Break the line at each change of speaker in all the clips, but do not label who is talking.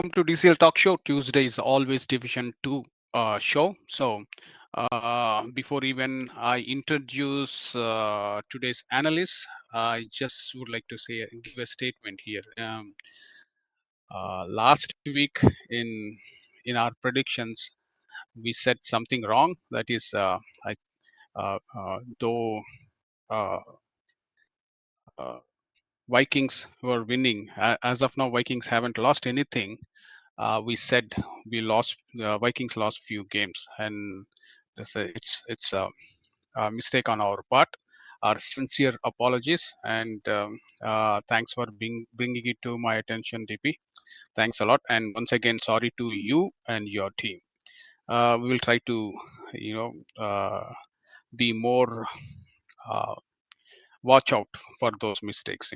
welcome to DCL Talk Show. Tuesday is always Division 2 show. So, before even I introduce today's analyst, I just would like to say, give a statement here. Last week in our predictions, we said something wrong. That is, though uh, uh, Vikings were winning, as of now, Vikings haven't lost anything. We said we lost. Vikings lost few games, and it's a mistake on our part. Our sincere apologies, and thanks for bringing it to my attention, DP. Thanks a lot, and once again, sorry to you and your team. We will try to, you know, be more uh, watch out for those mistakes.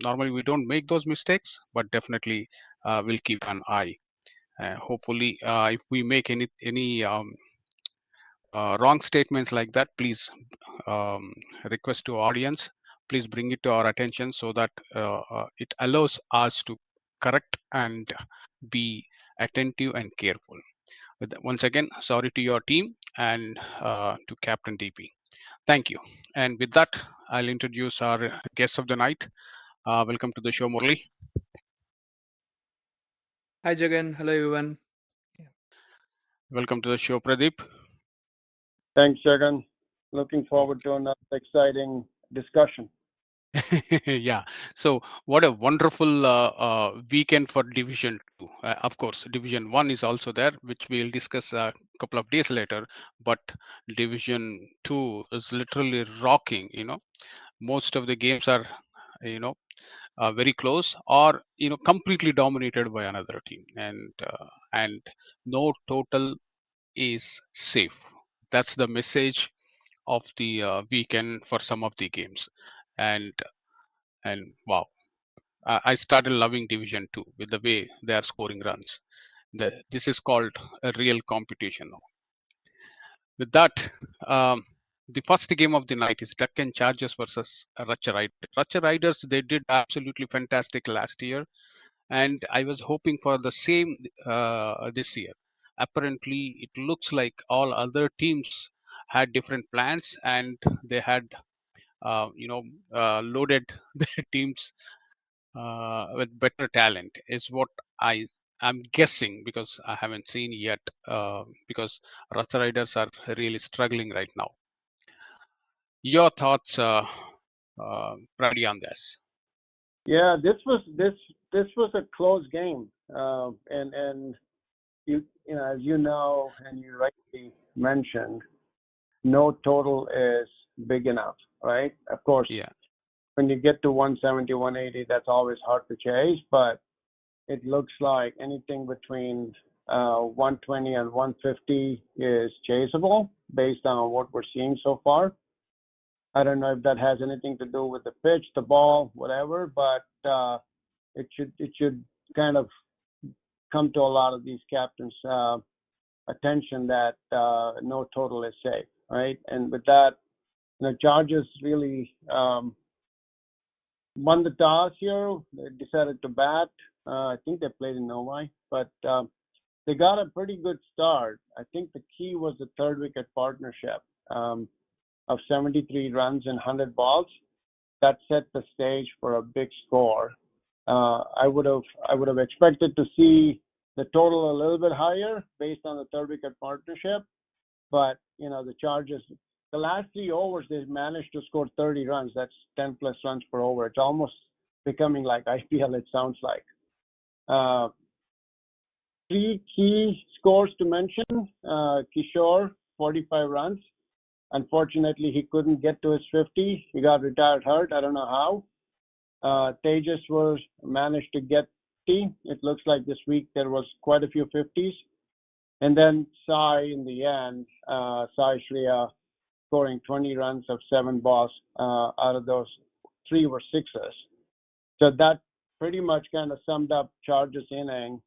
Normally we don't make those mistakes, but definitely we'll keep an eye. Hopefully, if we make any wrong statements like that, please um, request to audience. Please bring it to our attention so that it allows us to correct and be attentive and careful. Once again, sorry to your team and to Captain DP. Thank you. And with that, I'll introduce our guest of the night. Welcome to the show, Murali.
Hi Jagan, hello everyone.
Welcome to the show, Pradip.
Thanks, Jagan. Looking forward to another exciting discussion.
Yeah. So, what a wonderful weekend for Division 2. Of course, Division 1 is also there, which we'll discuss a couple of days later. But Division 2 is literally rocking. Most of the games are, you know, very close or completely dominated by another team, and no total is safe. That's the message of the weekend for some of the games, and wow, I started loving Division 2 with the way they are scoring runs. This is called a real competition now. With that, um, the first game of the night is Deccan Chargers versus Ratcha Riders. Ratcha Riders, they did absolutely fantastic last year, and I was hoping for the same this year. Apparently, it looks like all other teams had different plans, and they had loaded their teams with better talent. Is what I'm guessing, because I haven't seen yet. Because Ratha Riders are really struggling right now. Your thoughts, Pradi, on this?
Yeah, this was a close game, and you know, as you know and you rightly mentioned, no total is big enough, right? Of course,
Yeah.
when you get to 170, 180, that's always hard to chase, but it looks like anything between 120 and 150 is chaseable based on what we're seeing so far. I don't know if that has anything to do with the pitch, the ball, whatever, but it should kind of come to a lot of these captains' attention that no total is safe, right? And with that, Chargers really won the toss here. They decided to bat. I think they played in Novi, but they got a pretty good start. I think the key was the third wicket partnership of 73 runs and 100 balls. That set the stage for a big score. I would have expected to see the total a little bit higher based on the third wicket partnership, but the Chargers, the last 3 overs they managed to score 30 runs. That's 10 plus runs per over. It's almost becoming like IPL. It sounds like. Three key scores to mention: Kishore 45 runs. Unfortunately, he couldn't get to his 50. He got retired hurt. I don't know how. Tejas was managed to get 50. It looks like this week there was quite a few 50s. And then Sai in the end, Sai Shriya scoring 20 runs of 7 balls. Out of those, 3 were sixes. So that pretty much kind of summed up Chargers inning.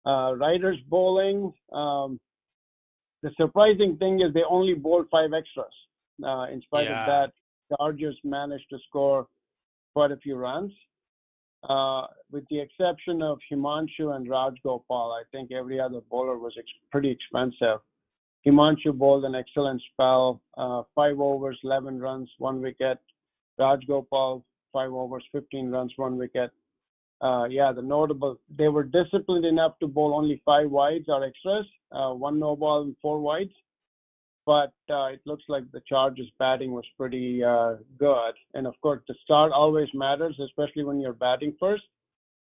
Riders bowling. The surprising thing is they only bowled 5 extras. In spite of that, Chargers managed to score quite a few runs. With the exception of Himanshu and Raj Gopal, I think every other bowler was pretty expensive. Himanshu bowled an excellent spell, 5 overs, 11 runs, 1 wicket. Raj Gopal, 5 overs, 15 runs, 1 wicket. They were disciplined enough to bowl only 5 wides or extras, 1 no ball and 4 wides. But it looks like the Chargers batting was pretty good. And of course, the start always matters, especially when you're batting first.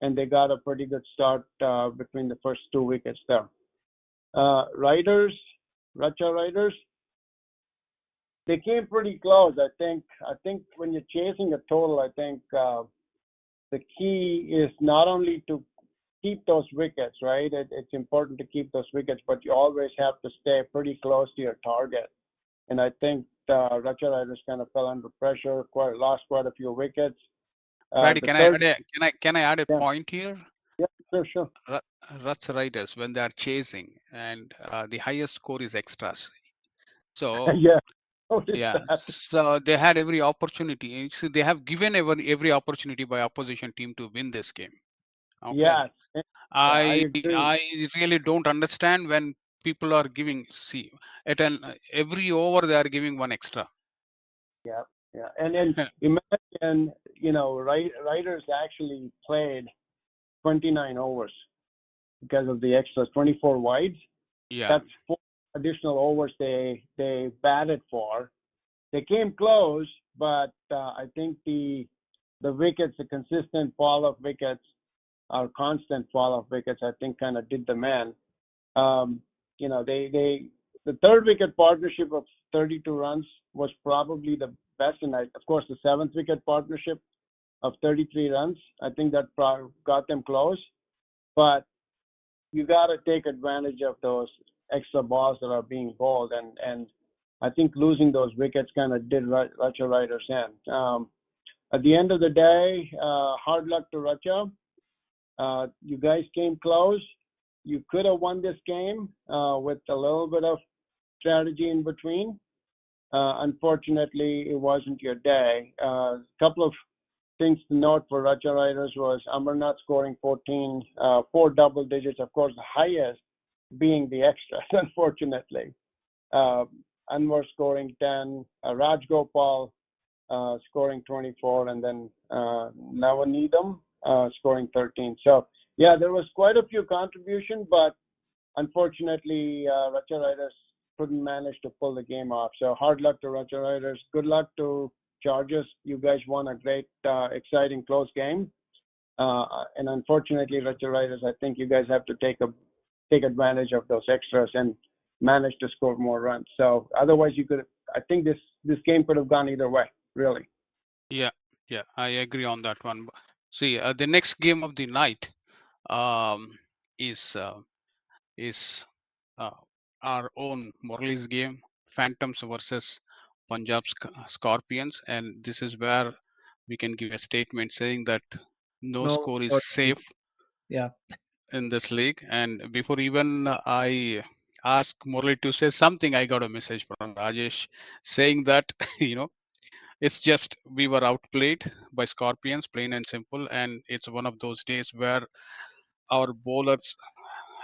And they got a pretty good start between the first 2 wickets there. Racha Riders, they came pretty close. I think when you're chasing a total, I think the key is not only to keep those wickets, right? It's important to keep those wickets, but you always have to stay pretty close to your target. And I think Racha Riders kind of fell under pressure, lost quite a few wickets.
Brady, can I add a point here?
Yeah, sure.
Racha Riders, when they are chasing, and the highest score is extras. So so they had every opportunity. So they have given every opportunity by opposition team to win this game. Okay.
Yes.
I really don't understand when people are giving at every over they are giving 1 extra.
Yeah. And imagine, Riders actually played 29 overs because of the extras, 24 wides.
Yeah.
That's 4 additional overs they batted for. They came close, but I think the wickets, the consistent fall of wickets, or constant fall of wickets, I think kind of did the man. The 3rd wicket partnership of 32 runs was probably the best, and of course the 7th wicket partnership of 33 runs. I think that got them close, but you got to take advantage of those extra balls that are being bowled, and I think losing those wickets kind of did Racha Riders in. At the end of the day, hard luck to Racha. You guys came close. You could have won this game with a little bit of strategy in between. Unfortunately, it wasn't your day. A couple of things to note for Racha Riders was Amarnath scoring 14, 4 double digits, of course, the highest being the extras, unfortunately. Anwar scoring 10, Raj Gopal scoring 24, and then Navanidam scoring 13. So, yeah, there was quite a few contributions, but unfortunately, Racha Riders couldn't manage to pull the game off. So hard luck to Racha Riders. Good luck to Chargers. You guys won a great, exciting, close game. And unfortunately, Racha Riders, I think you guys have to take advantage of those extras and manage to score more runs. So otherwise, I think this game could have gone either way, really.
Yeah, I agree on that one. See, the next game of the night is our own Murali's game, Phantoms versus Punjab Scorpions, and this is where we can give a statement saying that no score is safe in this league. And before even I ask Murali to say something, I got a message from Rajesh saying that it's just we were outplayed by Scorpions, plain and simple, and it's one of those days where our bowlers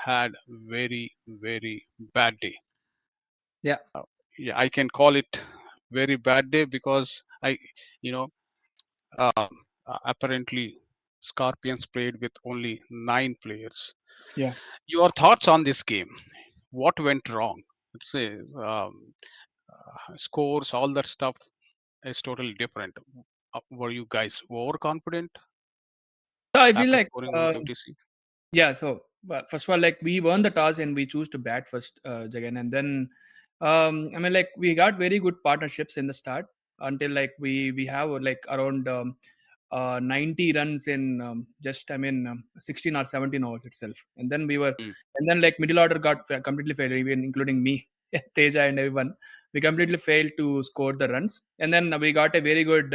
had very, very bad day.
Yeah.
I can call it very bad day because apparently Scorpions played with only 9 players.
Yeah.
Your thoughts on this game? What went wrong? Let's say scores, all that stuff is totally different. Were you guys overconfident
So I feel
after
like
scoring 150?
yeah. So first of all, like we won the toss and we choose to bat first, Jagan, and then I mean, like we got very good partnerships in the start until like we have like around 90 runs in just 16 or 17 overs itself, and then and then like middle order got completely failed, even including me, Teja, and everyone. We completely failed to score the runs, and then we got a very good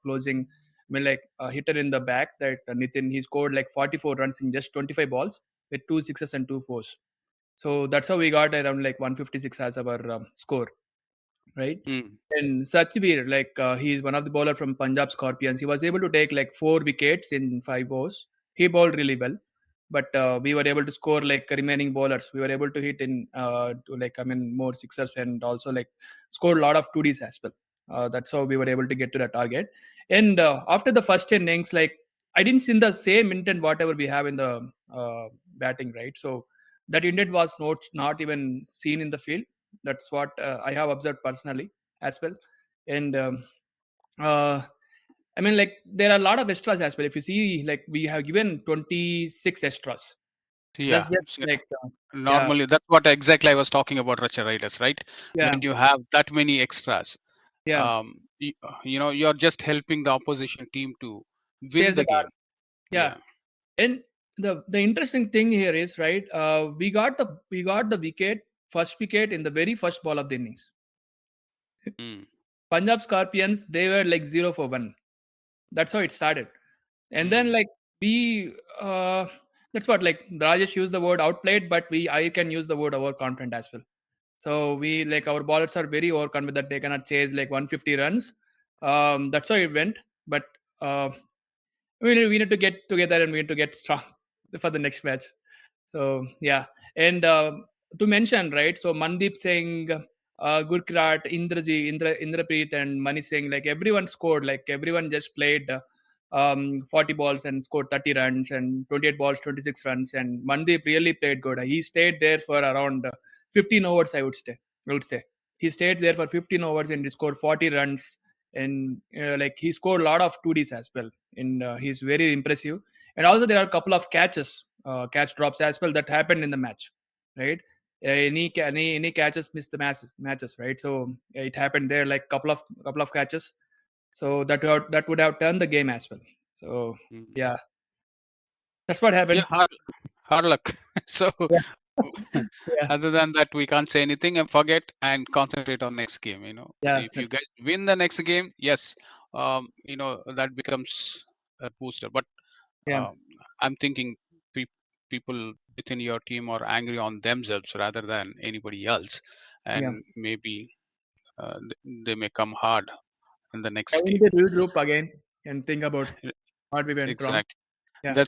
closing. I mean, like a hitter in the back, that Nitin, he scored like 44 runs in just 25 balls with 2 sixes and 2 fours. So that's how we got around like 156 as our score. right?
Mm.
And Satchivir, like he's one of the bowler from Punjab Scorpions. He was able to take like 4 wickets in 5 overs. He bowled really well, but we were able to score like remaining bowlers. We were able to hit in to like more sixers and also like scored a lot of 2Ds as well. That's how we were able to get to the target. And after the first innings, like I didn't see the same intent whatever we have in the batting, right? So that intent was not even seen in the field. That's what I have observed personally as well. And uh, like there are a lot of extras as well. If you see, like we have given 26 extras.
Yeah.
That's just
So
like yeah,
normally, that's what exactly I was talking about, Racha Riders, right?
yeah,
When you have that many extras,
yeah.
you, you're just helping the opposition team to win
Chase
the
the
game.
target. Yeah,
Yeah.
and the interesting thing here is right. We got the wicket, first wicket in the very first ball of the innings.
Mm.
Punjab Scorpions, they were like 0 for 1. That's how it started. And then
Mm.
like we that's what like Rajesh used the word outplayed, but I can use the word overconfident as well. So we like our bowlers are very overconfident that they cannot chase like 150 runs. That's how it went. But we need to get together and we need to get strong for the next match. So yeah, and to mention right, so Mandeep Singh, Gurkrat, Indrapreet, and Mani Singh, like everyone scored, like everyone just played 40 balls and scored 30 runs, and 28 balls, 26 runs, and Mandeep really played good. He stayed there for around 15 overs, I would say. He stayed there for 15 overs and he scored 40 runs, and like he scored a lot of 2Ds as well. And he's very impressive. And also there are a couple of catch drops as well that happened in the match, right? Any catches missed the matches, right? So it happened there, like couple of catches. So that would have turned the game as well. So
Mm.
yeah, that's what
Yeah,
happened.
hard luck. So,
Yeah, yeah,
other than that, we can't say anything and forget and concentrate on next game.
yeah,
If you guys win the next game, yes, that becomes a booster. But
yeah,
um, I'm thinking people within your team are angry on themselves rather than anybody else,
yeah.
and maybe they may come hard in the
And
next
we need
game.
to regroup again and think about
E-
what we went wrong.
Exactly.
Yeah,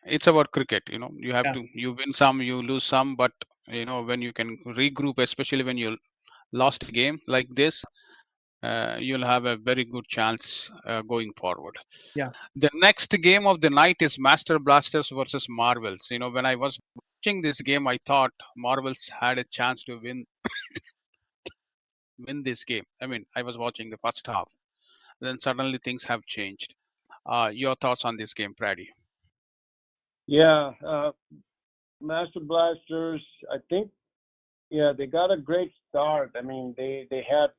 It's about cricket. You have
yeah,
to, you win some, you lose some, but when you can regroup, especially when you lost a game like this, you'll have a very good chance going forward.
yeah,
The next game of the night is Master Blasters versus Marvels. When I was watching this game, I thought Marvels had a chance to win this game. I mean, I was watching the first half. Then suddenly things have changed. Your thoughts on this game, Praddy?
Yeah, Master Blasters, I think, yeah, they got a great start. I mean, they had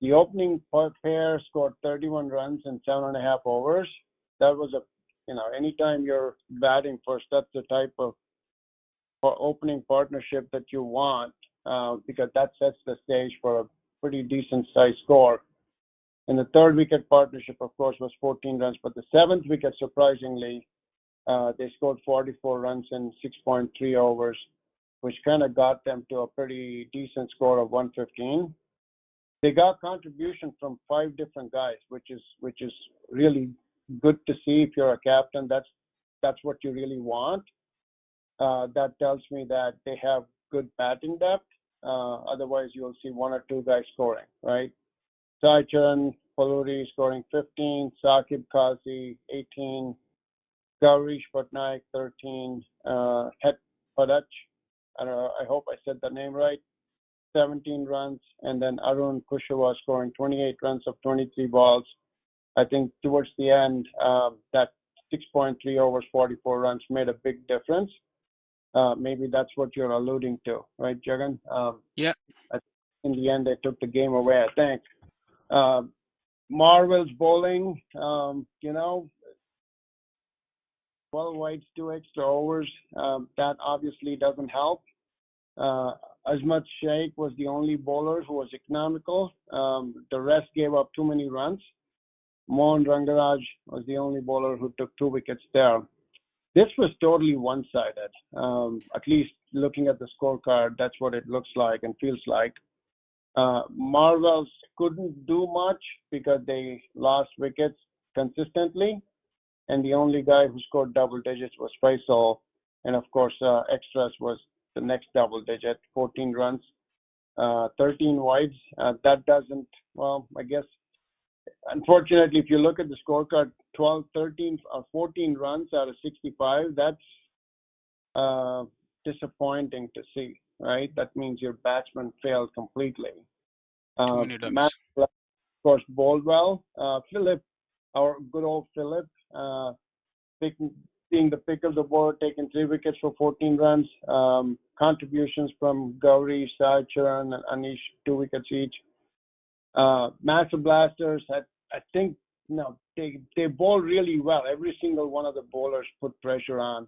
the opening pair scored 31 runs in 7.5 overs. That was anytime you're batting first, that's the type of opening partnership that you want, because that sets the stage for a pretty decent sized score. And the third wicket partnership, of course, was 14 runs, but the seventh wicket, surprisingly, they scored 44 runs in 6.3 overs, which kind of got them to a pretty decent score of 115. They got contribution from 5 different guys, which is really good to see. If you're a captain, that's what you really want. That tells me that they have good batting depth. Otherwise, you'll see 1 or 2 guys scoring, right? Saicharan Paluri scoring 15, Saqib Qazi 18, Gaurish Patnaik 13, Het Padach, I hope I said the name right, 17 runs, and then Arun Kushwaha scoring 28 runs of 23 balls. I think towards the end, that 6.3 overs, 44 runs made a big difference. Maybe that's what you're alluding to, right, Jagan?
Yeah.
In the end, they took the game away, I think. Marvel's bowling, 12 wides, 2 extra overs. That obviously doesn't help. Azmat Sheikh was the only bowler who was economical. The rest gave up too many runs. Mohan Rangaraj was the only bowler who took 2 wickets there. This was totally one-sided. At least looking at the scorecard, that's what it looks like and feels like. Marvels couldn't do much because they lost wickets consistently, and the only guy who scored double digits was Faisal, and of course, extras was the next double digit, 14 runs, 13 wides. That doesn't, well, I guess, unfortunately, if you look at the scorecard, 12, 13, or 14 runs out of 65, that's disappointing to see, right? That means your batsman failed completely.
Too many
Matt,
ducks.
of course, bowled well. Philip, our good old Philip, being the pick of the board, taking 3 wickets for 14 runs. Contributions from Gauri, Sai, Charan, and Anish, 2 wickets each. Master Blasters, I think, they bowl really well. Every single one of the bowlers put pressure on.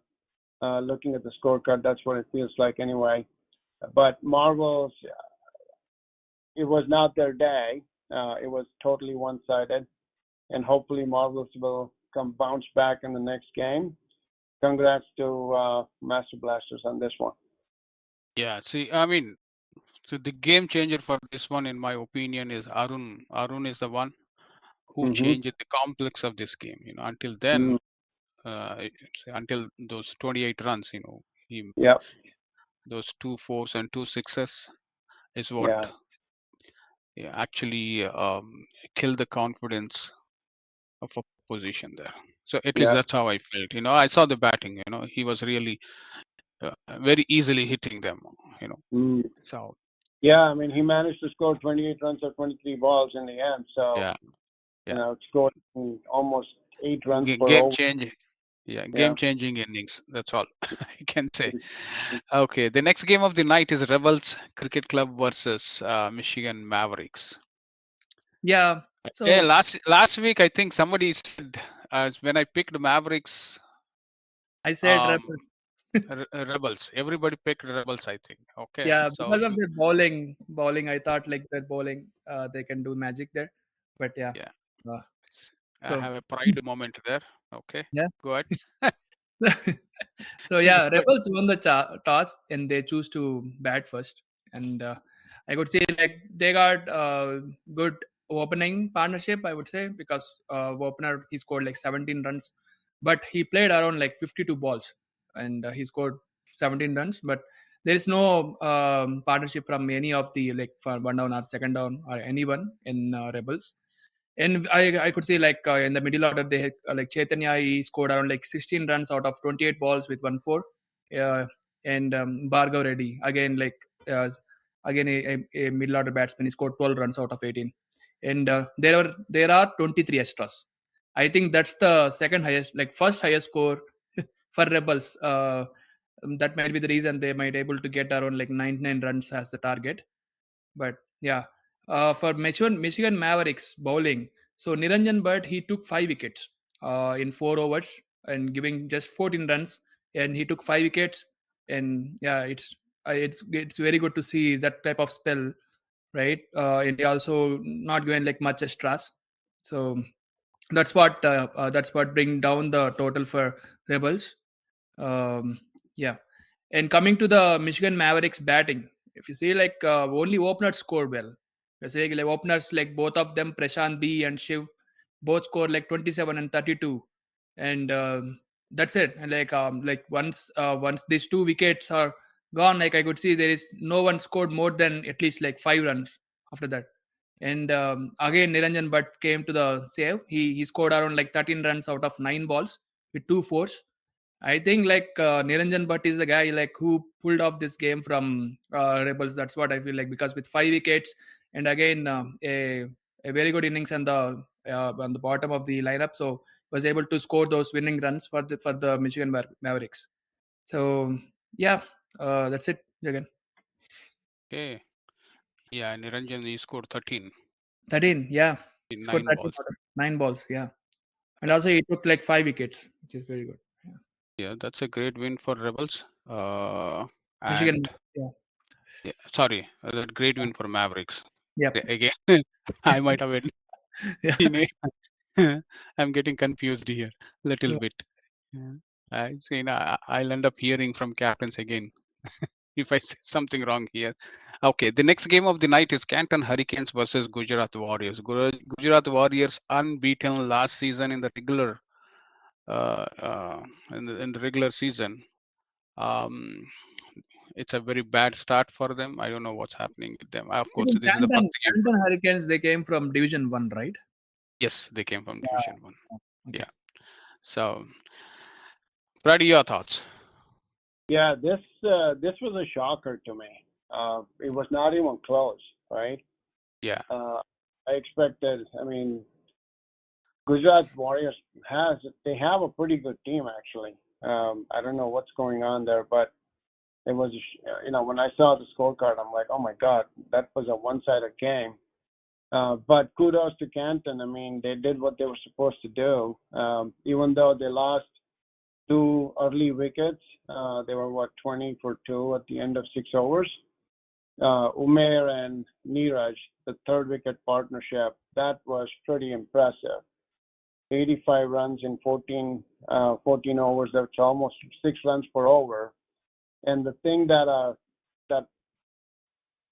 Looking at the scorecard, that's what it feels like anyway. But Marvels, it was not their day. It was totally one-sided, and hopefully Marvels will come bounce back in the next game. Congrats to Master Blasters on this one.
Yeah, see, I mean, so the game changer for this one, in my opinion, is Arun. Arun is the one who
Mm-hmm.
changed the complex of this game. Until then, until those 28 runs, he
Yeah,
those 2 4s and 2 6s is what
yeah,
actually killed the confidence of opposition there. So at least
yeah.
that's how I felt. I saw the batting. He was really very easily hitting them. You know,
Mm.
so
Yeah, I mean, he managed to score 28 runs or 23 balls in the end. So,
yeah, yeah,
scored almost 8 runs per
game
over.
changing. Yeah,
Yeah.
game changing innings. That's all I can say. Okay, the next game of the night is Rebels Cricket Club versus Michigan Mavericks.
Yeah.
Yeah,
So
last week I think somebody said when I picked Mavericks,
I said
um,
Rebels.
Rebels. Everybody picked Rebels, I think. Okay,
Yeah,
so
because of
you,
their bowling, I thought like their bowling, they can do magic there. But yeah,
yeah,
uh,
I
so
have a pride moment there. Okay,
yeah.
go ahead.
So yeah,
Go ahead.
Rebels won the toss and they choose to bat first. And I could say like they got good opening partnership. I would say because opener he scored like 17 runs, but he played around like 52 balls and he scored 17 runs. But there is no partnership from any of the like for one down or second down or anyone in Rebels. And I could say like in the middle order they had like Chaitanya he scored around like 16 runs out of 28 balls with 1 4, uh, and Bhargav Reddy again like uh, again a middle order batsman he scored 12 runs out of 18, and there are 23 extras. I think that's the second highest like first highest score for Rebels. That might be the reason they might able to get around like 99 runs as the target. But yeah, for Michigan Mavericks bowling, so Niranjan Bhatt he took 5 wickets in 4 overs and giving just 14 runs, and he took 5 wickets. And yeah, it's very good to see that type of spell, right? And he also not going like much extras, so that's what bring down the total for Rebels. Um, yeah. And coming to the Michigan Mavericks batting, if you see like only openers scored well. You say like openers like both of them, Prashant B and Shiv, both scored like 27 and 32, and that's it. And like once these 2 wickets are gone, like I could see there is no one scored more than at least like 5 runs after that. And again, Niranjan Bhatt came to the save. He scored around like 13 runs out of 9 balls with 2 4s. I think like Niranjan Bhatt is the guy like who pulled off this game from Rebels. That's what I feel like because with 5 wickets and again a very good innings on the bottom of the lineup, so was able to score those winning runs for the Michigan Mavericks. So yeah, that's it again.
Okay, yeah, Niranjan he scored 13
13, yeah,
in
scored
9
13
balls.
out of 9 balls, yeah, and
Yeah,
also he took like 5 wickets, which is very good. Yeah.
yeah, that's a great win for Rebels.
Michigan,
And
yeah,
yeah, sorry, that great win for Mavericks.
yep,
Again, I might have been,
yeah.
you I'm getting confused here little
Yeah.
bit. Yeah. I see. I'll end up hearing from captains again. if I say something wrong here. Okay, the next game of the night is Canton Hurricanes versus Gujarat Warriors. Gujarat Warriors unbeaten last season in the regular in the regular season. Um, it's a very bad start for them. I don't know what's happening with them. Of
I
course,
think
this is the first game.
Canton Hurricanes, they came from Division 1, right?
Yes, they came from
Yeah.
Division One.
Okay.
Yeah. So, Brady, your thoughts?
Yeah, this was a shocker to me. It was not even close, right?
Yeah.
I expected. I mean, Gujarat Warriors they have a pretty good team actually. I don't know what's going on there, but it was when I saw the scorecard, I'm like, oh my god, that was a one-sided game. But kudos to Canton. I mean, they did what they were supposed to do. Even though they lost two early wickets, they were 20 for 2 at the end of 6 overs. Umair and Neeraj, the third wicket partnership, that was pretty impressive. 85 runs in 14 overs. That's almost 6 runs per over. And the thing that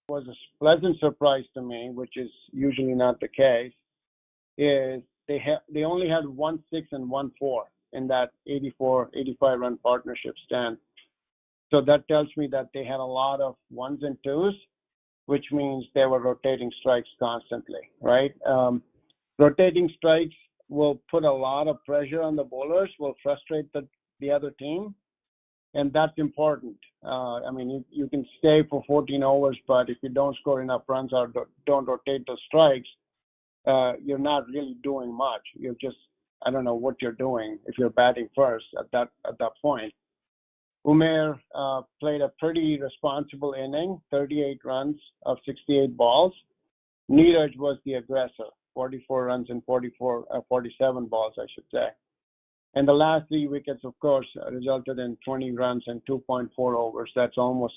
was a pleasant surprise to me, which is usually not the case, is they only had 1-6 and 1-4 in that 85 run partnership stand. So that tells me that they had a lot of ones and twos, which means they were rotating strikes constantly, right? Rotating strikes will put a lot of pressure on the bowlers, will frustrate the other team, and that's important. I mean, you can stay for 14 overs, but if you don't score enough runs or don't rotate the strikes, you're not really doing much. You're just, I don't know what you're doing if you're batting first at that point. Umair played a pretty responsible inning, 38 runs of 68 balls. Neeraj was the aggressor, 44 runs and 47 balls, I should say. And the last 3 wickets, of course, resulted in 20 runs and 2.4 overs. That's almost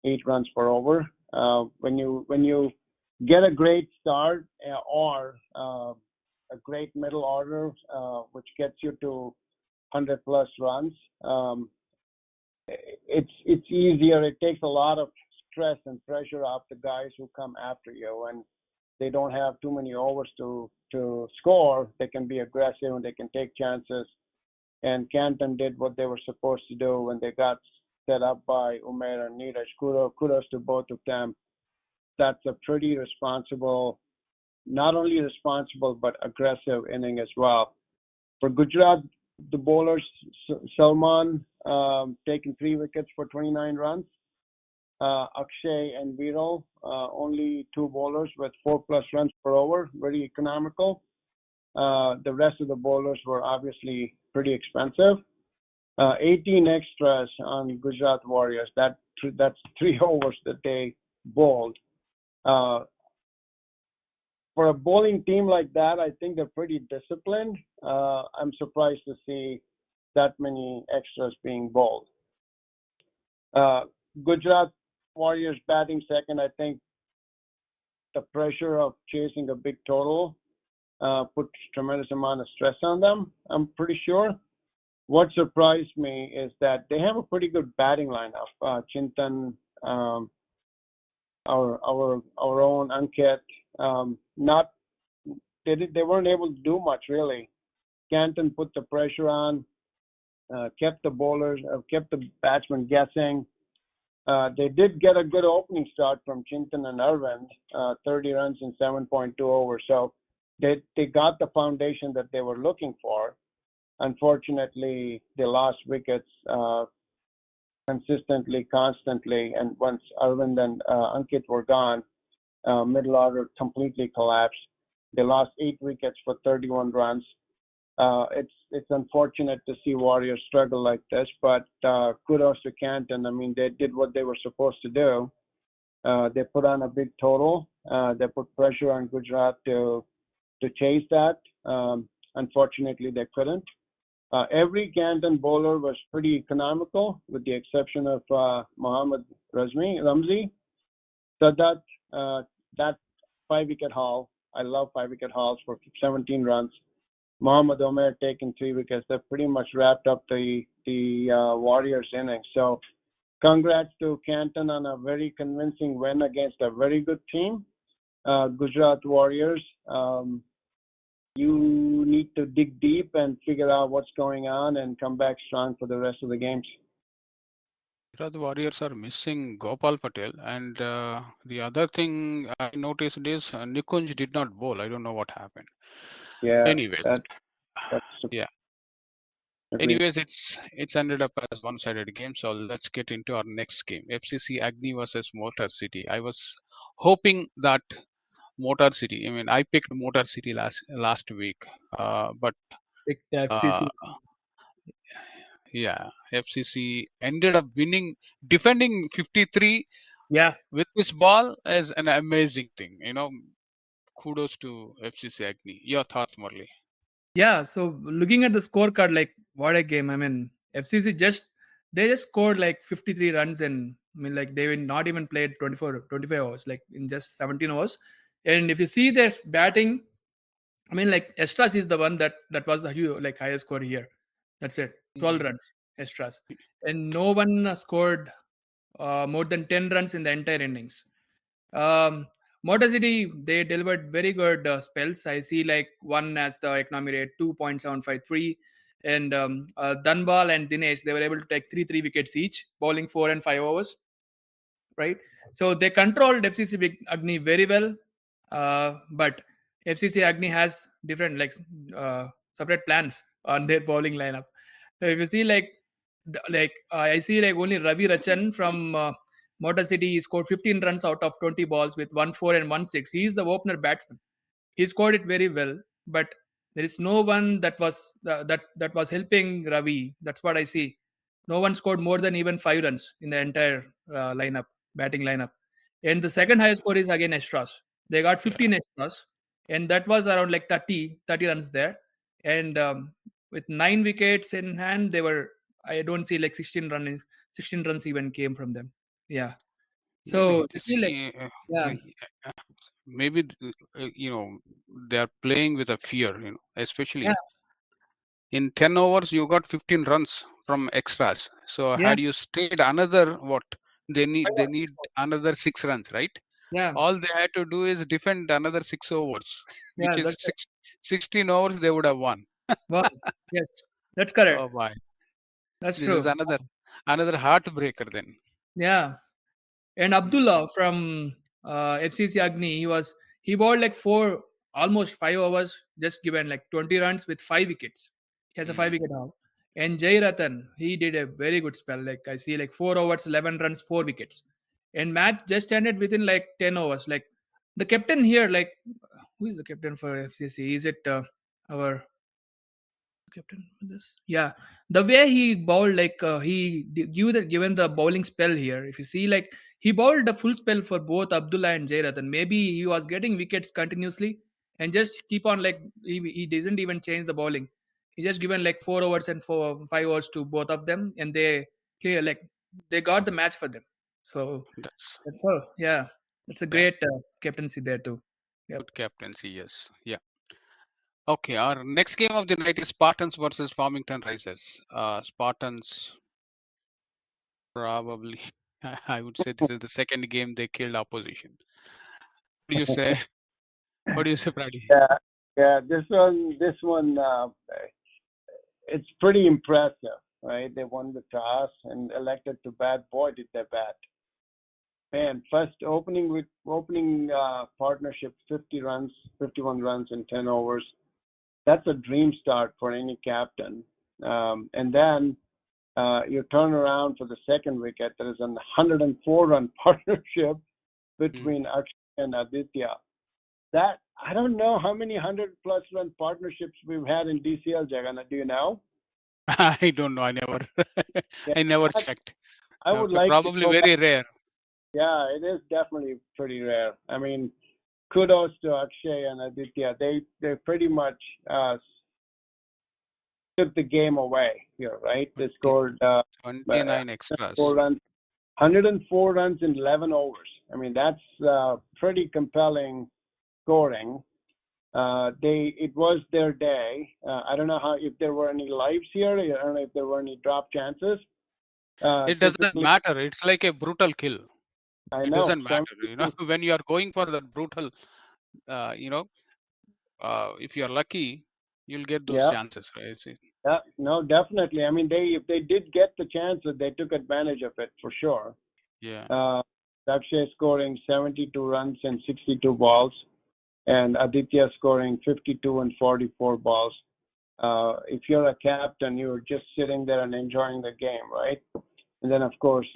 8 runs per over. When you get a great start or a great middle order, which gets you to 100 plus runs, it's easier. It takes a lot of stress and pressure off the guys who come after you, and they don't have too many overs to score. They can be aggressive and they can take chances. And Canton did what they were supposed to do when they got set up by Umair and Neeraj. Kudos to both of them. That's a pretty responsible, not only responsible, but aggressive inning as well. For Gujarat, the bowlers, Salman taking 3 wickets for 29 runs. Akshay and Viral, only 2 bowlers with 4+ runs per over, very economical. The rest of the bowlers were obviously pretty expensive. 18 extras on Gujarat Warriors. That's 3 overs that they bowled. Uh, for a bowling team like that, I think they're pretty disciplined. I'm surprised to see that many extras being bowled. Gujarat Warriors batting second. I think the pressure of chasing a big total put tremendous amount of stress on them. I'm pretty sure. What surprised me is that they have a pretty good batting lineup. Chintan, our own Ankit, not they weren't able to do much really. Canton put the pressure on, kept the bowlers, kept the batsmen guessing. They did get a good opening start from Chintan and Arvind, 30 runs in 7.2 overs. So they got the foundation that they were looking for. Unfortunately, they lost wickets consistently, constantly, and once Arvind and Ankit were gone, middle order completely collapsed. They lost 8 wickets for 31 runs. It's unfortunate to see Warriors struggle like this, but kudos to Canton. I mean, they did what they were supposed to do. They put on a big total. They put pressure on Gujarat to chase that. Unfortunately, they couldn't. Every Canton bowler was pretty economical, with the exception of Mohammad Ramzi. So that 5 wicket haul, I love 5 wicket hauls for 17 runs. Mohammad Omer taking 3 wickets. That pretty much wrapped up the Warriors inning. So Congrats to Canton on a very convincing win against a very good team, Gujarat Warriors. You need to dig deep and figure out what's going on and come back strong for the rest of the games.
The Warriors are missing Gopal Patel, and the other thing I noticed is Nikunj did not bowl. I don't know what happened.
Yeah,
Anyways,
that's
yeah.
agreed.
Anyways, it's ended up as one-sided game. So let's get into our next game: FCC Agni versus Motor City. I was hoping that Motor City. I mean, I picked Motor City last week, but
Pick the
uh,
FCC.
yeah, FCC ended up winning, defending 53
Yeah.
with this ball is an amazing thing. Kudos to FCC Agni. Your thoughts, Murali?
Yeah, so looking at the scorecard, like what a game. I mean, FCC they just scored like 53 runs, and I mean, like they not even played 25 hours, like in just 17 hours. And if you see their batting, I mean, like Estras is the one that was the like highest score here. That's it, 12
Mm.
runs, Estras, and no one scored more than 10 runs in the entire innings. Um, Motor City, they delivered very good spells. I see like one as the economy rate 2.753, and Dunbal and Dinesh, they were able to take three wickets each, bowling 4 and 5 overs, right? So they controlled FCC Agni very well, but FCC Agni has different like separate plans on their bowling lineup. So if you see I see like only Ravi Rachan from Motor City, he scored 15 runs out of 20 balls with 1-4 and 1-6. He is the opener batsman. He scored it very well, but there is no one that was helping Ravi. That's what I see. No one scored more than even 5 runs in the entire batting lineup. And the second highest score is again Estras. They got 15 Estras, and that was around like 30 runs there. And with 9 wickets in hand, they were. I don't see like 16 runs even came from them. Yeah.
Maybe
So you
this,
see like yeah,
maybe they are playing with a fear.
yeah,
Especially in 10 overs, you got 15 runs from extras. So
yeah.
had you stayed another what? They
Five
need
or
they
six
need
more.
another 6 runs, right?
Yeah,
All they had to do is defend another 6 overs, which
yeah.
is
That's it.
16 overs. They would have won.
Wow. Yes, that's correct.
Oh my!
That's
This is
true.
another heartbreaker then.
Yeah. And
Mm,
Abdullah from FCC Agni, he bowled like almost 5 overs, just given like 20 runs with 5 wickets. He has a five
mm.
wicket haul. And Jay Ratan, he did a very good spell. Like I see like 4 overs, 11 runs, 4 wickets. And match just ended within like 10 overs. Like the captain here, like who is the captain for FCC? Is it our captain for this? Yeah, the way he bowled, like given the bowling spell here. If you see, like he bowled a full spell for both Abdullah and Jairat, and maybe he was getting wickets continuously, and just keep on like he doesn't even change the bowling. He just given like 4 overs and 5 overs to both of them, and they clear like they got the match for them. So
That's
that's all. Yeah, that's a
yeah,
great captaincy there too. Yep.
good captaincy. Yes, yeah. Okay, our next game of the night is Spartans versus Farmington Risers. Spartans probably, I would say this is the second game they killed opposition. What do you say? What do you say, Pradip?
Yeah, yeah. This one, it's pretty impressive, right? They won the toss and elected to bat. Boy, did they bat! Man, first opening partnership, 50 runs, 51 runs in 10 overs. That's a dream start for any captain. And then you turn around for the second wicket. There is a 104-run partnership
Mm.
between Akshay and Aditya. That I don't know how many 100-plus run partnerships we've had in DCL, Jagana. Do you know?
I don't know. I never,
Yeah,
I never checked.
I would
Okay,
like to
probably
go back.
very rare.
Yeah, it is definitely pretty rare. I mean, kudos to Akshay and Aditya. They pretty much took the game away here, right? They scored
29 extras.
104 runs in 11 overs. I mean, that's pretty compelling scoring. It was their day. I don't know if there were any lives here. I don't know if there were any drop chances,
It doesn't
Typically,
matter. It's like a brutal kill.
I
It
know
doesn't matter.
72.
When you are going for the brutal, uh, you know, if you are lucky, you'll get those
Yeah,
chances, right?
yeah, no, definitely. I mean, if they did get the chances, they took advantage of it for sure.
Yeah.
Akshay scoring 72 runs and 62 balls, and Aditya scoring 52 and 44 balls. If you're a captain, you're just sitting there and enjoying the game, right? And then, of course,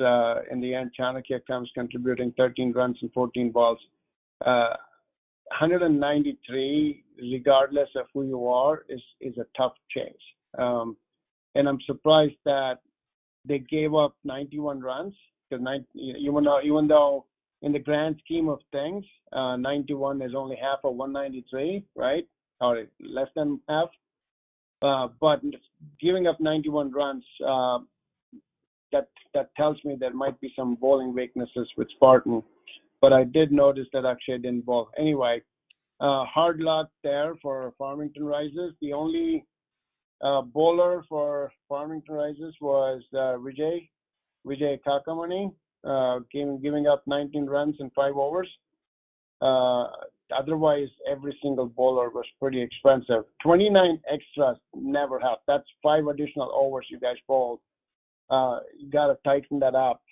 in the end, Chanakya comes contributing 13 runs and 14 balls. 193, regardless of who you are, is a tough chase. And I'm surprised that they gave up 91 runs because even though in the grand scheme of things, 91 is only half of 193, right? Or less than half. But giving up 91 runs, that tells me there might be some bowling weaknesses with Spartan. But I did notice that Akshay didn't bowl. Anyway, hard luck there for Farmington Risers. The only bowler for Farmington Risers was Vijay Kakamani, giving up 19 runs in 5 overs. Otherwise, every single bowler was pretty expensive. 29 extras never helped. That's 5 additional overs you guys bowled. You got to tighten that up.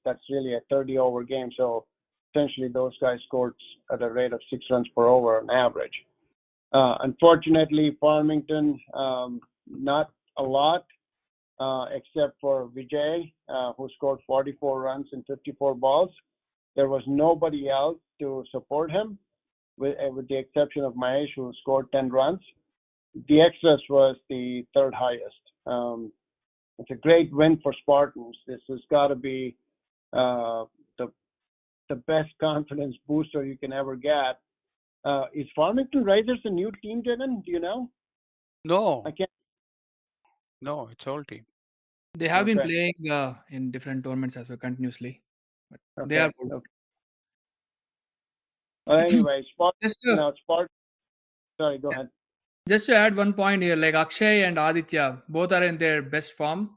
That's really a 30 over game. So essentially, those guys scored at a rate of 6 runs per over on average. Unfortunately, Farmington, not a lot, except for Vijay, who scored 44 runs in 54 balls. There was nobody else to support him, with the exception of Mahesh, who scored 10 runs. The extras was the third highest. It's a great win for Spartans. This has got to be uh, the best confidence booster you can ever get. Is Farmington Risers a new team, Jagan? Do you know?
No,
I can't.
no, it's all team.
They have been
Okay.
playing in different tournaments as well continuously, but they
Okay.
are good.
Okay. Well, anyway,
Just to,
Spartan. Sorry, go ahead.
just to add one point here, like Akshay and Aditya, both are in their best form.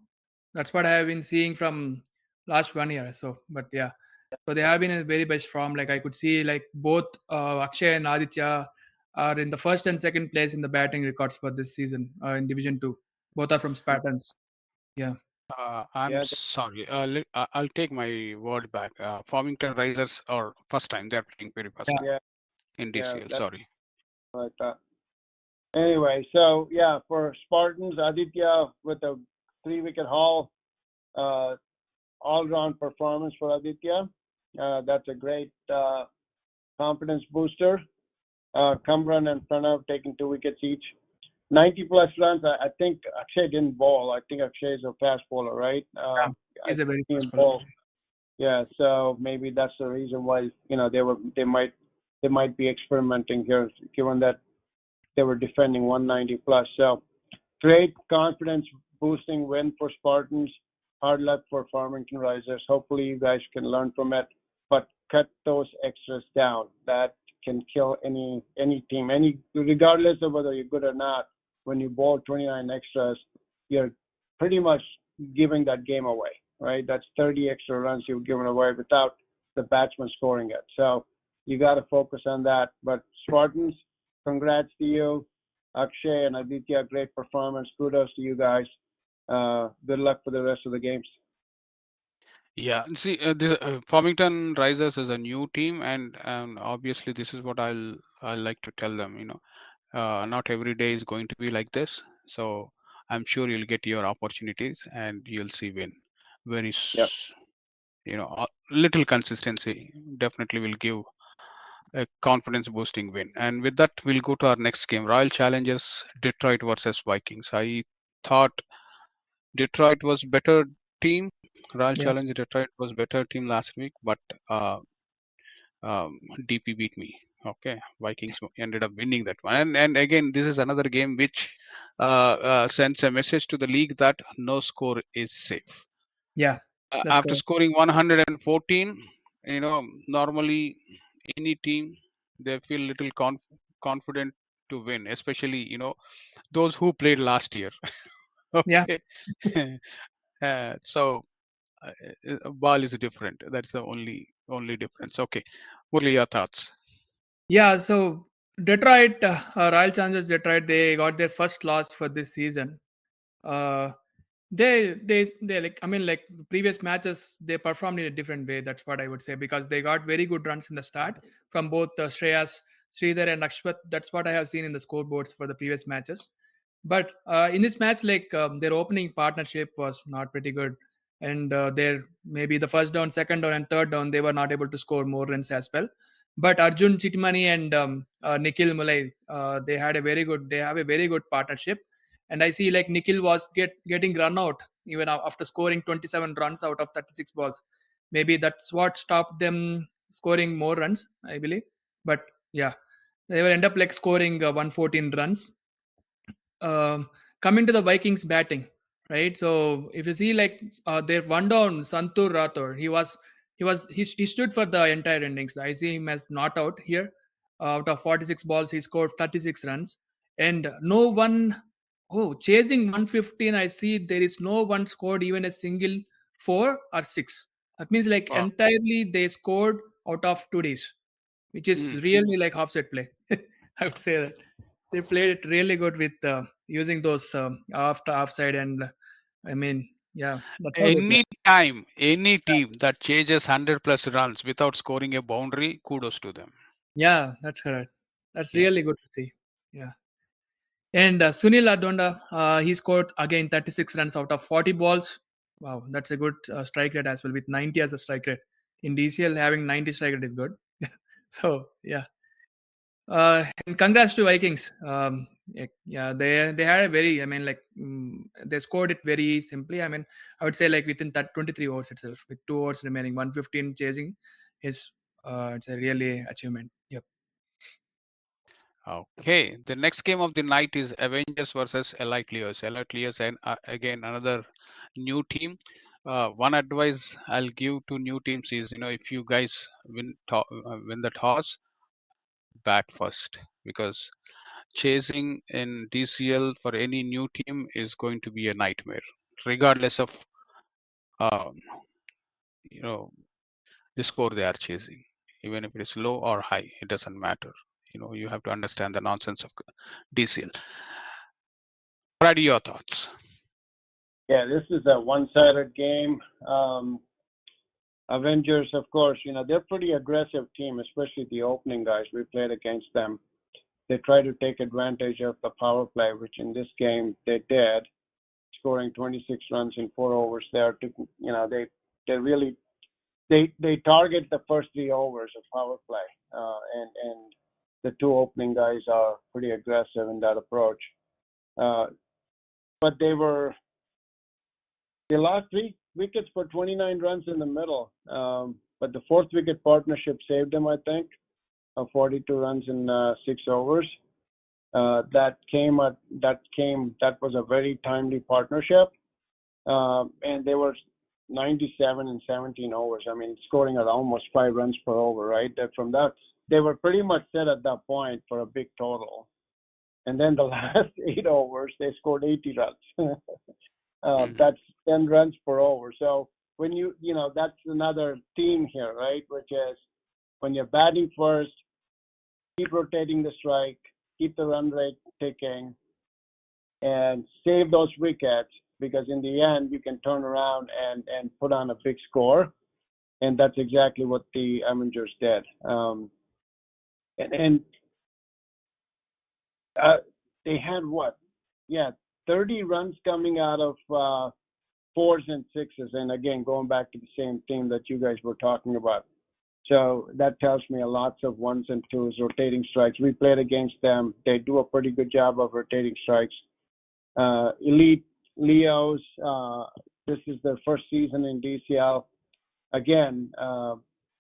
That's what I have been seeing from last 1 year. So, but yeah, so they have been in very best form. Like I could see, like both Akshay and Aditya are in the first and second place in the batting records for this season in Division Two. Both are from Spartans. Yeah,
I'm
Yeah.
sorry. I'll take my word back. Farmington Risers are first time they're playing very first
yeah,
time
Yeah.
in
Yeah.
DCL.
That's
Sorry.
what I thought. Anyway, so yeah, for Spartans, Aditya with a 3-wicket haul, all-round performance for Aditya. That's a great confidence booster. Kamran and Pranav taking 2 wickets each. 90 plus runs. I think Akshay didn't bowl. I think Akshay is a fast bowler, right?
yeah.
I
He's a very
see
fast
him
bowler.
bowl. Yeah, so maybe that's the reason why they might be experimenting here, given that they were defending 190 plus. So great confidence boosting win for Spartans. Hard luck for Farmington Risers. Hopefully you guys can learn from it, but cut those extras down. That can kill any team, regardless of whether you're good or not. When you bowl 29 extras, you're pretty much giving that game away, right? That's 30 extra runs you've given away without the batsman scoring it. So you got to focus on that. But Spartans, congrats to you. Akshay and Aditya, great performance. Kudos to you guys. Good luck for the rest of the games.
Yeah. See, Farmington Risers is a new team, and obviously this is what I'll like to tell them. Not every day is going to be like this. So I'm sure you'll get your opportunities, and you'll see win. Very,
Yep.
a little consistency definitely will give a confidence boosting win. And with that, we'll go to our next game, Royal Challengers Detroit versus Vikings. I thought Detroit was better team. Royal
Yeah,
Challenge Detroit was better team last week, but uh, DP beat me. Okay, Vikings ended up winning that one. And again, this is another game which sends a message to the league that no score is safe.
yeah, that's
After
correct.
scoring 114, normally any team they feel little confident to win, especially those who played last year.
Yeah,
Okay. So ball is different. That's the only difference. Okay, what are your thoughts?
Yeah, so Detroit, Royal Challengers Detroit, they got their first loss for this season. Uh, they like, I mean, like previous matches, they performed in a different way. That's what I would say, because they got very good runs in the start from both Shreyas, Sridhar, and Akshwath. That's what I have seen in the scoreboards for the previous matches. But in this match, like their opening partnership was not pretty good, and their maybe the first down, second down, and third down, they were not able to score more runs as well. But Arjun Chitmani and Nikhil Mulay, they have a very good partnership. And I see like Nikhil was getting run out even after scoring 27 runs out of 36 balls. Maybe that's what stopped them scoring more runs, I believe. But yeah, they will end up like scoring 114 runs. um, Coming to the Vikings batting, right? So if you see like their one down Santur Rathor, he stood for the entire innings. I see him as not out here. Out of 46 balls, he scored 36 runs, and no one. Oh, chasing 115, I see there is no one scored even a single 4 or 6. That means like
Wow.
entirely they scored out of 2 days, which is
Mm.
really like half set play. I would say that they played it really good with using those offside, and I mean, yeah, that's how they play.
Any time, any team that chases 100 plus runs without scoring a boundary, kudos to them.
Yeah, that's correct. That's
Yeah.
really good to see. Yeah. And Sunil Adonda, he scored again 36 runs out of 40 balls. Wow, that's a good strike rate as well, with 90 as a strike rate. In DCL, having 90 strike rate is good. So yeah. And congrats to Vikings. Yeah, they had a very, I mean, like they scored it very simply. I mean, I would say like within that 23 overs itself, with 2 overs remaining, 115 chasing is it's a really achievement. Yep.
Okay. The next game of the night is Avengers versus Elite Leos. Elite Leos, and again another new team. One advice I'll give to new teams is, if you guys win the toss, bat first, because chasing in DCL for any new team is going to be a nightmare, regardless of um, you know the score they are chasing. Even if it is low or high, it doesn't matter. You have to understand the nonsense of DCL. What are your thoughts?
Yeah, this is a one-sided game. Avengers, of course, they're pretty aggressive team, especially the opening guys. We played against them. They try to take advantage of the power play, which in this game they did, scoring 26 runs in 4 overs. They really they target the first 3 overs of power play, and the two opening guys are pretty aggressive in that approach. But they lost 3 wickets for 29 runs in the middle. But the fourth wicket partnership saved them, I think, 42 runs in 6 overs. That was a very timely partnership, and they were 97 and 17 overs. I mean, scoring at almost 5 runs per over, right? From that, they were pretty much set at that point for a big total. And then the last 8 overs, they scored 80 runs. That's 10 runs per over. So when that's another theme here, right? Which is when you're batting first, keep rotating the strike, keep the run rate ticking, and save those wickets, because in the end you can turn around and put on a big score, and that's exactly what the Avengers did. And they had 30 runs coming out of 4s and 6s, and again going back to the same theme that you guys were talking about. So that tells me lots of 1s and 2s, rotating strikes. We played against them. They do a pretty good job of rotating strikes. Elite Leos, this is their first season in DCL. Again,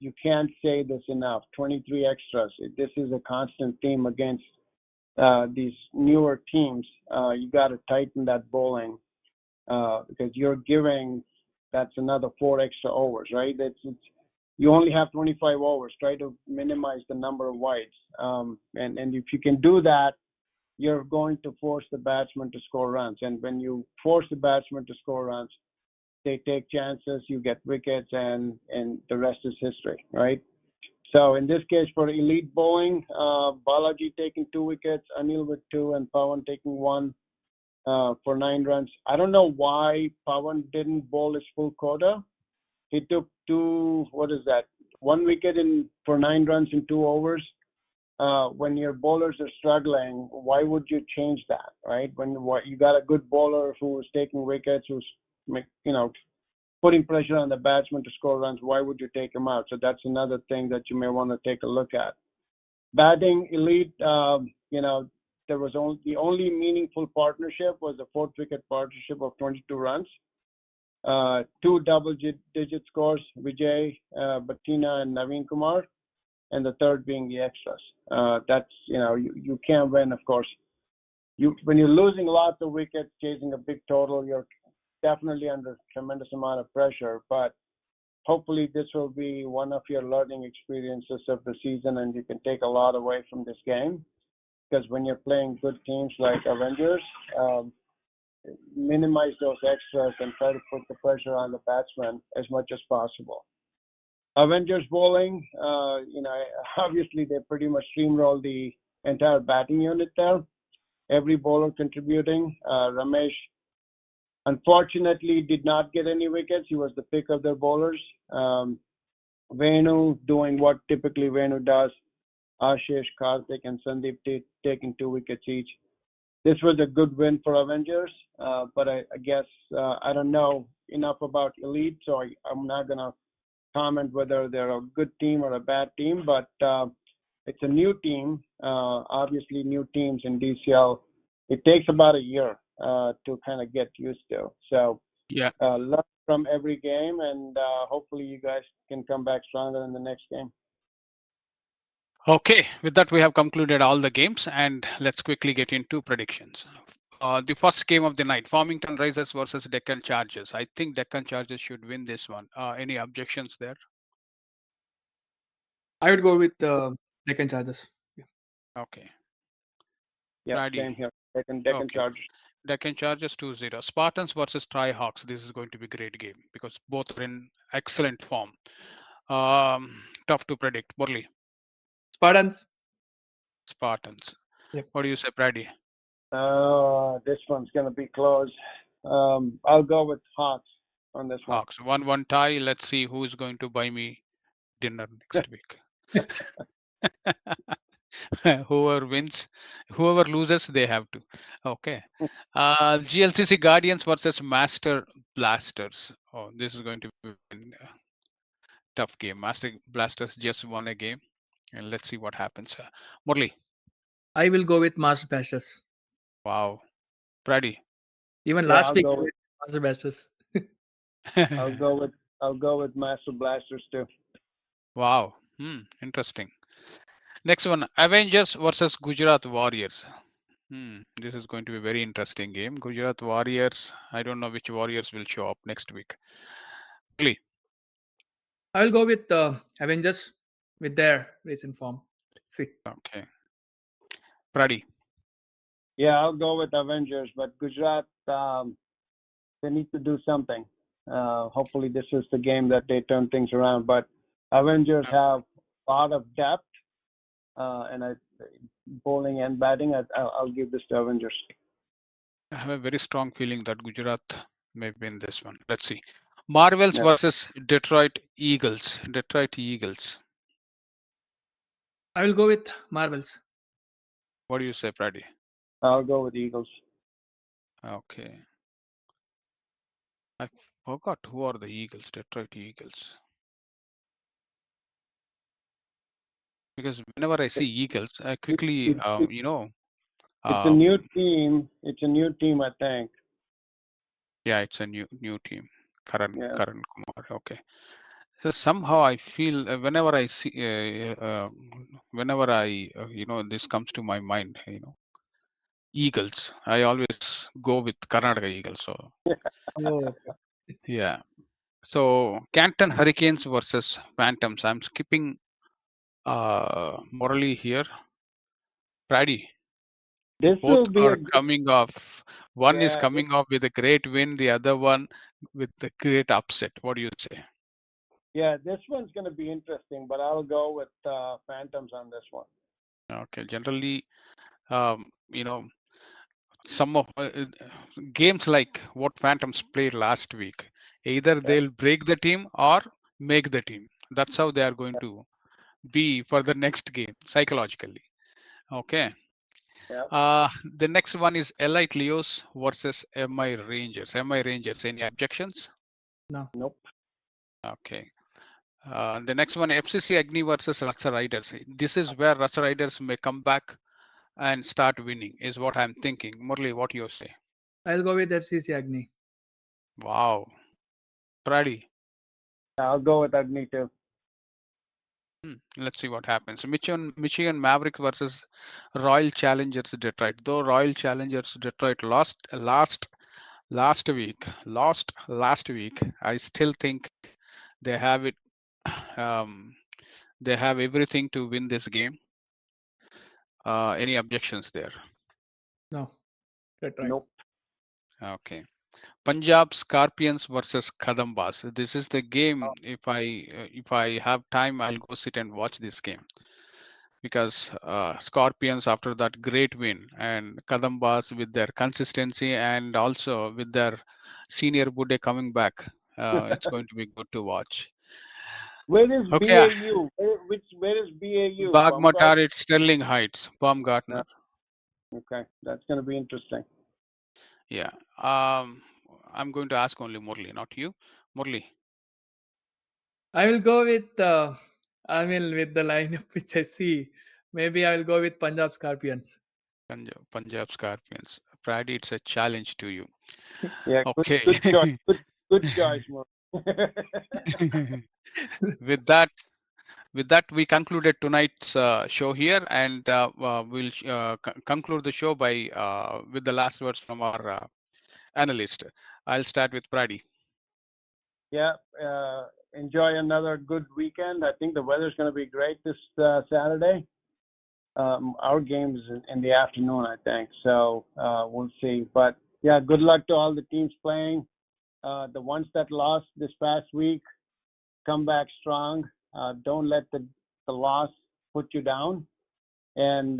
you can't say this enough. 23 extras. This is a constant theme against these newer teams. You got to tighten that bowling, because you're giving, that's another 4 extra overs, right? You only have 25 overs. Try to minimize the number of wides. And if you can do that, you're going to force the batsman to score runs. And when you force the batsman to score runs, they take chances, you get wickets, and the rest is history, right? So in this case, for elite bowling, Balaji taking 2 wickets, Anil with 2, and Pawan taking 1 for 9 runs. I don't know why Pawan didn't bowl his full quota. He took 1 wicket for 9 runs in 2 overs. When your bowlers are struggling, why would you change that, right? When you got a good bowler who's taking wickets, who's putting pressure on the batsman to score runs, why would you take him out? So that's another thing that you may want to take a look at. Batting elite, there was the only meaningful partnership was the 4th wicket partnership of 22 runs. 2 double-digit scores, Vijay, Batina, and Naveen Kumar, and the third being the extras. That's, you can't win, of course. When you're losing lots of wickets, chasing a big total, you're definitely under tremendous amount of pressure. But hopefully this will be one of your learning experiences of the season, and you can take a lot away from this game. Because when you're playing good teams like Avengers, minimize those extras and try to put the pressure on the batsman as much as possible. Avengers bowling, obviously they pretty much steamrolled the entire batting unit there. Every bowler contributing. Ramesh, unfortunately, did not get any wickets. He was the pick of their bowlers. Venu doing what typically Venu does. Ashish, Karthik, and Sandeep taking 2 wickets each. This was a good win for Avengers, but I guess I don't know enough about Elite, so I'm not going to comment whether they're a good team or a bad team, but it's a new team. Obviously, new teams in DCL, it takes about a year to kind of get used to. So
Yeah.
learn from every game, and hopefully you guys can come back stronger in the next game.
Okay, with that, we have concluded all the games, and let's quickly get into predictions. The first game of the night, Farmington Risers versus Deccan Chargers. I think Deccan Chargers should win this one. Any objections there?
I would go with Deccan Chargers. Yeah.
Okay.
Yeah,
Pradip.
same here. Deccan
Okay.
Chargers.
Deccan Chargers 2-0. Spartans versus Tri-Hawks. This is going to be a great game because both are in excellent form. Tough to predict. Murali.
Spartans.
Spartans.
Yep.
What do you say, Pradip?
This one's going to be close. I'll go with Hawks on this one.
Hawks. 1-1 tie. Let's see who is going to buy me dinner next week. Whoever loses, they have to. Okay. GLCC Guardians versus Master Blasters. Oh, this is going to be a tough game. Master Blasters just won a game, and let's see what happens. Murali.
I will go with Master Blasters.
Wow. Praddy.
Even
Yeah,
last
I'll
week,
go with-
Master Blasters.
I'll go with Master Blasters too.
Wow. Interesting. Next one, Avengers versus Gujarat Warriors. This is going to be a very interesting game. Gujarat Warriors. I don't know which Warriors will show up next week. Murali.
I will go with Avengers with their recent form. Let's see.
Okay. Praddy.
Yeah, I'll go with Avengers, but Gujarat, they need to do something. Hopefully, this is the game that they turn things around. But Avengers have a lot of depth, and bowling and batting. I'll give this to Avengers.
I have a very strong feeling that Gujarat may win this one. Let's see. Marvels versus Detroit Eagles. Detroit Eagles.
I will go with Marvels.
What do you say, Praddy?
I'll go with Eagles.
Okay. I forgot who are the Eagles, Detroit Eagles. Because whenever I see Eagles, I quickly,
It's a new team. It's a new team, I think.
Yeah, it's a new team. Karan Kumar. Okay. So somehow I feel whenever I see, whenever I, this comes to my mind, Eagles. I always go with Karnataka Eagles. So
Oh,
yeah. So Canton Hurricanes versus Phantoms. I'm skipping Morally here. Praddy.
This
Both
will be
are
a good,
coming off. One is
yeah,
coming off with a great win, the other one with a great upset. What do you say?
yeah, this one's going to be interesting, but I'll go with Phantoms on this one.
Okay, generally, you know, some of games like what Phantoms played last week, either
Yeah,
they'll break the team or make the team. That's how they are going to be for the next game psychologically. Okay.
yeah,
The next one is Elite Leos versus MI Rangers. MI Rangers, any objections?
No.
nope,
Okay. The next one, FCC Agni versus Ratcha Riders. This is where Ratcha Riders may come back and start winning, is what I'm thinking. Murli, what you say?
I'll go with FCC Agni.
Wow. Pradi.
I'll go with Agni too.
Let's see what happens. Michigan Maverick versus Royal Challengers Detroit. Though Royal Challengers Detroit lost last week, I still think they have it. Um, they have everything to win this game. Any objections there?
No. Detroit.
Nope.
Okay. Punjab Scorpions versus Kadambas. This is the game. If I have time, I'll go sit and watch this game because Scorpions after that great win and Kadambas with their consistency and also with their senior Bude coming back, it's going to be good to watch.
Where is
Okay,
BAU? Where is BAU? Bumgarner?
Bagmatarit, Sterling Heights, Baumgartner.
Okay, that's going to be interesting.
Yeah. I'm going to ask only Murli, not you. Murli.
I will go with with the lineup which I see. Maybe I will go with Punjab Scorpions.
Punjab Scorpions. Pradi, it's a challenge to you.
Yeah,
Okay.
good choice. Good choice, Mo.
with that, we concluded tonight's show here, and we'll conclude the show by with the last words from our analyst. I'll start with Pradi.
Yeah, enjoy another good weekend. I think the weather's going to be great this Saturday. Our game's in the afternoon, I think. So we'll see. But yeah, good luck to all the teams playing. The ones that lost this past week, come back strong. Don't let the loss put you down, and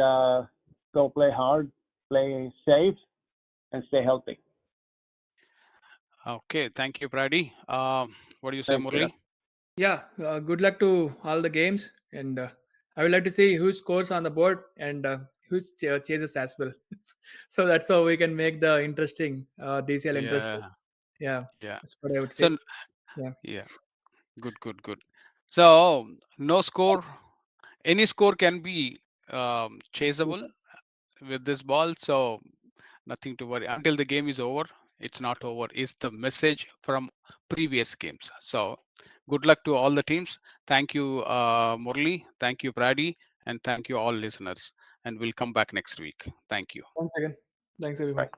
go play hard, play safe, and stay healthy.
Okay, thank you, Pradi. What do you say,
Thanks,
Murli?
Yeah, good luck to all the games, and I would like to see who scores on the board and who chases as well. So that's how we can make the interesting DCL interesting.
Yeah,
Yeah,
yeah.
that's what I would say.
So,
Yeah.
yeah, good. So, no score. Any score can be chaseable with this ball. So, nothing to worry until the game is over. It's not over is the message from previous games. So good luck to all the teams. Thank you, Murli. Thank you, Pradi, and thank you all listeners, and we'll come back next week. Thank you.
Once again, thanks
Bye.
everyone.